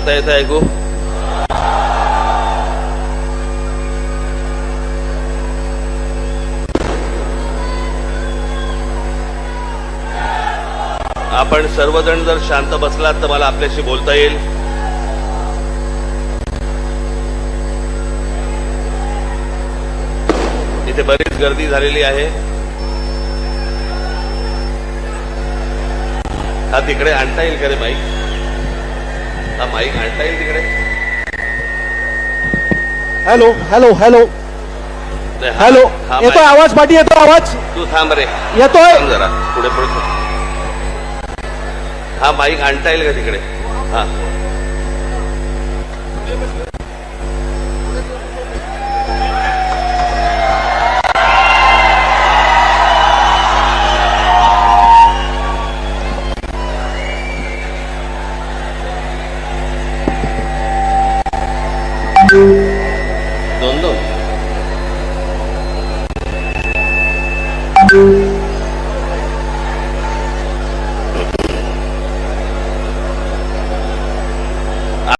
आता येतं ऐकू? आपण सर्वजण जर शांत बसलात तर मला आपल्याशी बोलता येईल. इथे बरीच गर्दी झालेली आहे. हा तिकडे आणता येईल का रे माईक? हा माईक आणता येईल तिकडे? हॅलो हॅलो हॅलो हॅलो, येतोय आवाज? पाठी येतो आवाज? तू थांब रे, येतोय जरा पुढे पुढे. हा माईक आणता येईल का तिकडे? हा दोन दोन